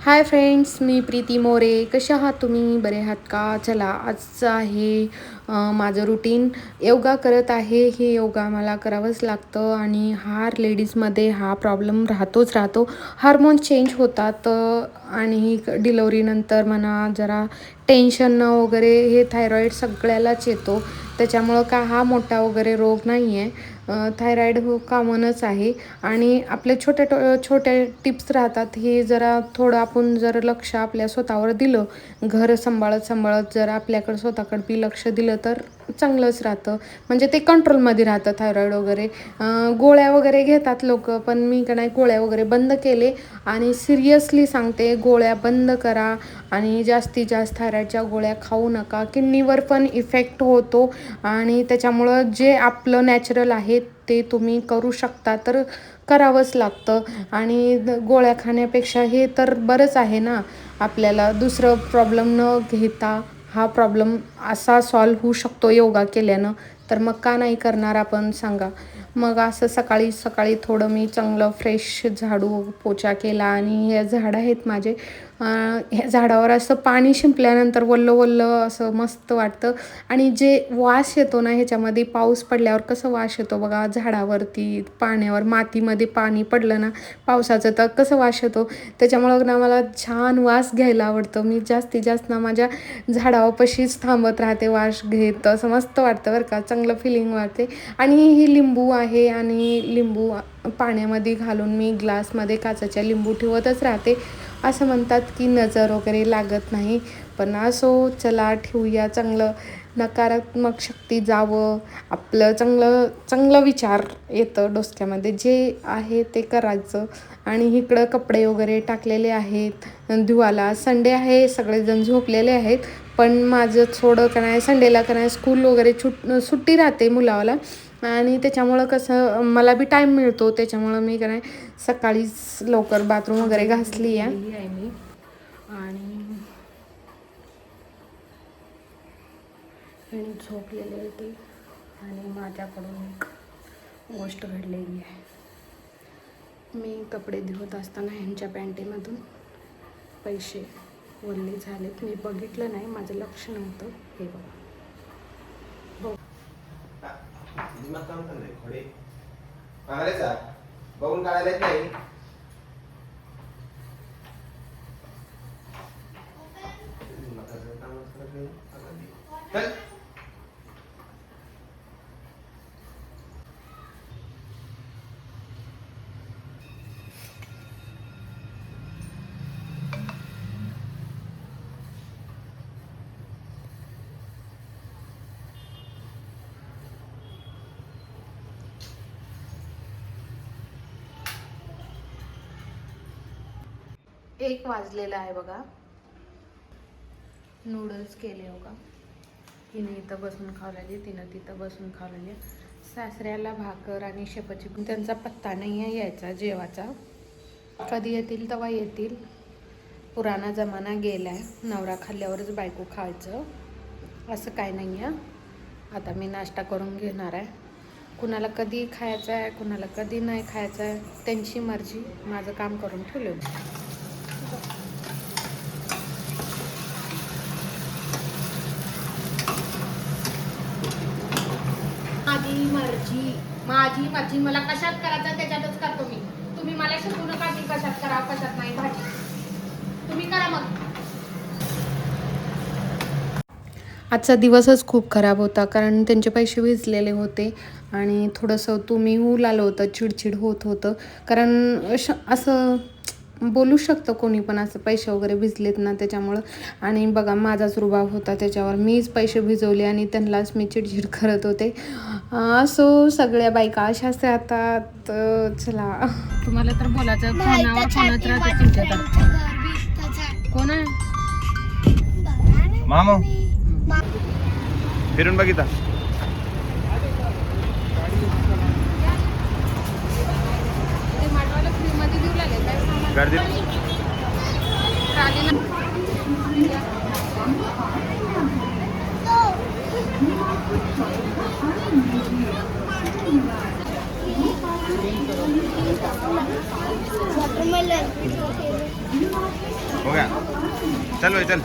Hi friends, मी प्रीती मोरे. कसे आहात तुम्ही? बरे आहात का? चला, आजचं आहे माझं रुटीन. योगा करत आहे. हे योगा मला करावंच लागतं आणि लेडीजमध्ये हा प्रॉब्लेम राहतो. हार्मोन चेंज होतात आणि डिलिव्हरीनंतर म्हणा जरा टेन्शन वगैरे हे थायरॉईड सगळ्यालाच येतो. त्याच्यामुळं हा मोठा वगैरे रोग नाही आहे. थायरॉईड कॉमनच आहे आणि आपले छोट्या टिप्स राहतात. हे जरा थोडं आपण जर लक्ष आपल्या स्वतःवर दिलं, घर सांभाळत जर आपल्याकडं स्वतःकडे बी लक्ष दिलं तर चांगलंच राहतं. म्हणजे ते कंट्रोलमध्ये राहतं थायरॉईड वगैरे. गोळ्या वगैरे घेतात लोक, पण मी का नाही गोळ्या वगैरे बंद केले आणि सिरियसली सांगते, गोळ्या बंद करा आणि जास्तीत जास्त थायरॉईडच्या गोळ्या खाऊ नका. किडनीवर पण इफेक्ट होतो आणि त्याच्यामुळं जे आपलं नॅचरल आहे ते तुम्ही करू शकता तर करावंच लागतं. आणि गोळ्या खाण्यापेक्षा हे तर बरंच आहे ना, आपल्याला दुसरं प्रॉब्लेम न घेता हा प्रॉब्लेम असा सॉल्व्ह होऊ शकतो योगा केल्यानं. तर मग का नाही करणार आपण, सांगा. मग असं सकाळी थोडं मी चांगलं फ्रेश झाडू पोचा केला आणि हे झाड आहेत माझे. ह्या झाडावर असं पाणी शिंपल्यानंतर वल्ल असं मस्त वाटतं आणि जे वास येतो ना ह्याच्यामध्ये, पाऊस पडल्यावर कसं वास येतो बघा झाडावरती, पाण्यावर, मातीमध्ये पाणी पडलं ना पावसाचं तर कसं वास येतो. त्याच्यामुळं ना मला छान वास घ्यायला आवडतं. मी जास्तीत जास्त ना माझ्या झाडापाशीच थांबत राहते वास घेत. असं मस्त वाटतं बरं का, चांगलं फिलिंग वाटते. आणि ही लिंबू आहे आणि लिंबू पाण्यामध्ये घालून मी ग्लासमध्ये काचेच्या लिंबू ठेवतच राहते. असं म्हणतात की नजर वगैरे लागत नाही, पण असो, चला ठेवूया. चांगलं नकारात्मक शक्ती जावं, आपलं चांगलं विचार येतं डोसक्यामध्ये, जे आहे ते करायचं. आणि इकडं कपडे वगैरे टाकलेले आहेत धुवायला. संडे आहे, सगळेजण झोपलेले आहेत, पण माझं थोडं का नाही संडेला का नाही स्कूल वगैरे सुट्टी राहते मुलावाला आणि त्याच्यामुळं कसं मला बी टाईम मिळतो. त्याच्यामुळं मी का नाही सकाळीच लवकर बाथरूम वगैरे घासली आहे मी. आणि झोपलेले होते आणि माझ्याकडून गोष्ट घडलेली आहे. मी कपडे धुवत असताना ह्यांच्या पॅन्टीमधून पैसे वल्ले झालेत. मी बघितलं नाही, माझं लक्ष नव्हतं. हे बघा, बघून काढायला नाही. एक वाजलेला आहे बघा. नूडल्स केले बघा. हिने इथं बसून खावलेली, तिनं तिथं बसून खावलेली. सासऱ्याला भाकर आणि शेपाची, त्यांचा पत्ता नाही आहे यायचा जेवाचा. कधी येतील तेव्हा येतील. पुराणा जमाना गेलाय, नवरा खाल्ल्यावरच बायको खायचं असं काय नाही आहे. आता मी नाश्ता करून घेणार आहे. कुणाला कधी खायचं आहे, कुणाला कधी नाही खायचं आहे, त्यांची मर्जी. माझं काम करून ठेवलं. माझी मर्जी मला कशात करायचं त्याच्यातच करतो मी. तुम्ही मला शिकवू नका की कशात करा कशात नाही. भाजी तुम्ही करा. मग आजचा दिवसच खूप खराब होता, कारण त्यांचे पैसे भिजलेले होते आणि थोडंसं तुम्ही ऊल आलं होतं, चिडचिड होत होतं. कारण असं बोलू शकतं कोणी पण, असं पैसे वगैरे भिजलेत ना त्याच्यामुळं. आणि बघा माझाच रुबाब होता त्याच्यावर, मीच पैसे भिजवले आणि त्यांनाच मी चिडचिड करत होते. असो, सगळ्या बायका अशाच राहतात. चला, तुम्हाला तर बोलायचं फोनावर फोनच राहते तुमच्या. कोण आहे मामा? फिरून बघितला गर्दी. watermelon. गया चल भाई चल.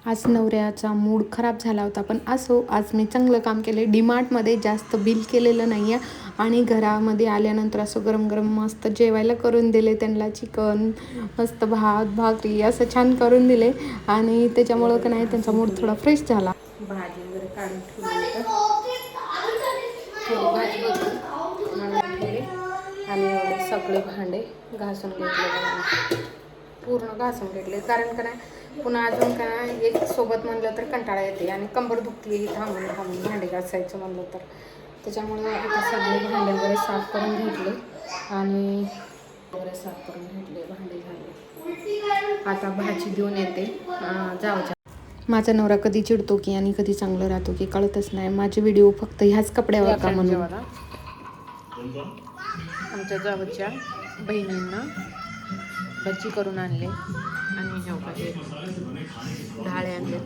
आज नवऱ्याचा मूड खराब झाला होता, पण असो आज मी चांगलं काम केलं. डीमार्टमध्ये जास्त बिल केलेलं नाही आहे आणि घरामध्ये आल्यानंतर असं गरम गरम मस्त जेवायला करून दिले त्यांना. चिकन मस्त, भात भाकरी असं छान करून दिले आणि त्याच्यामुळं का नाही त्यांचा मूड थोडा फ्रेश झाला. भाजी वगैरे काढून ठेवली आणि एवढे सगळे भांडे घासून घेतले, पूर्ण घासून घेतले. कारण का नाही पुन्हा अजून काय एक सोबत म्हणलं तर कंटाळा येते आणि कंबर दुखली थांबून थांबून भांडे घासायचं म्हणलं तर. त्याच्यामुळे आता सगळे भांडे वगैरे साफ करून घेतले आणि वगैरे साफ करून घेतले, भांडे झाले. आता भाजी घेऊन येते जाऊच्या. माझा नवरा कधी चिडतो की आणि कधी चांगलं राहतो की कळतच नाही. माझे व्हिडिओ फक्त ह्याच कपड्यावर का म्हणून. आमच्या जावच्या बहिणींना भजी करून आणले आणि जेवढे ढाळे आणले.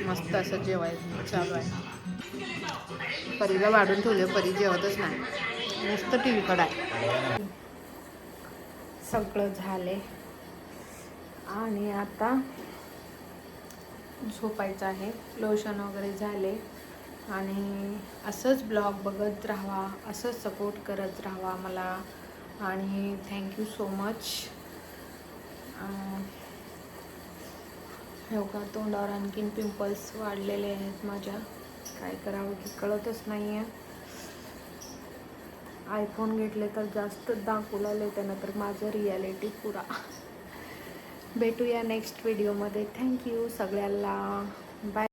मस्त असं जेवायचं चालू आहे. परीला वाढून ठेवले, परी जेवतच नाही, नुसतं टी व्हीकडे आहे. सगळं झाले आणि आता झोपायचं आहे. लोशन वगैरे झाले आणि असंच ब्लॉग बघत राहावा, असंच सपोर्ट करत राहावा मला आणि थँक्यू सो मच. हो का, तोंडावर आणखीन पिंपल्स वाढलेले आहेत माझ्या. काय करावं की कळतच नाही आहे. आयफोन घेतले तर जास्त दाखवू लागले त्यानं, तर माझं रियालिटी पुरा. भेटूया नेक्स्ट व्हिडिओमध्ये. थँक्यू सगळ्याला. बाय.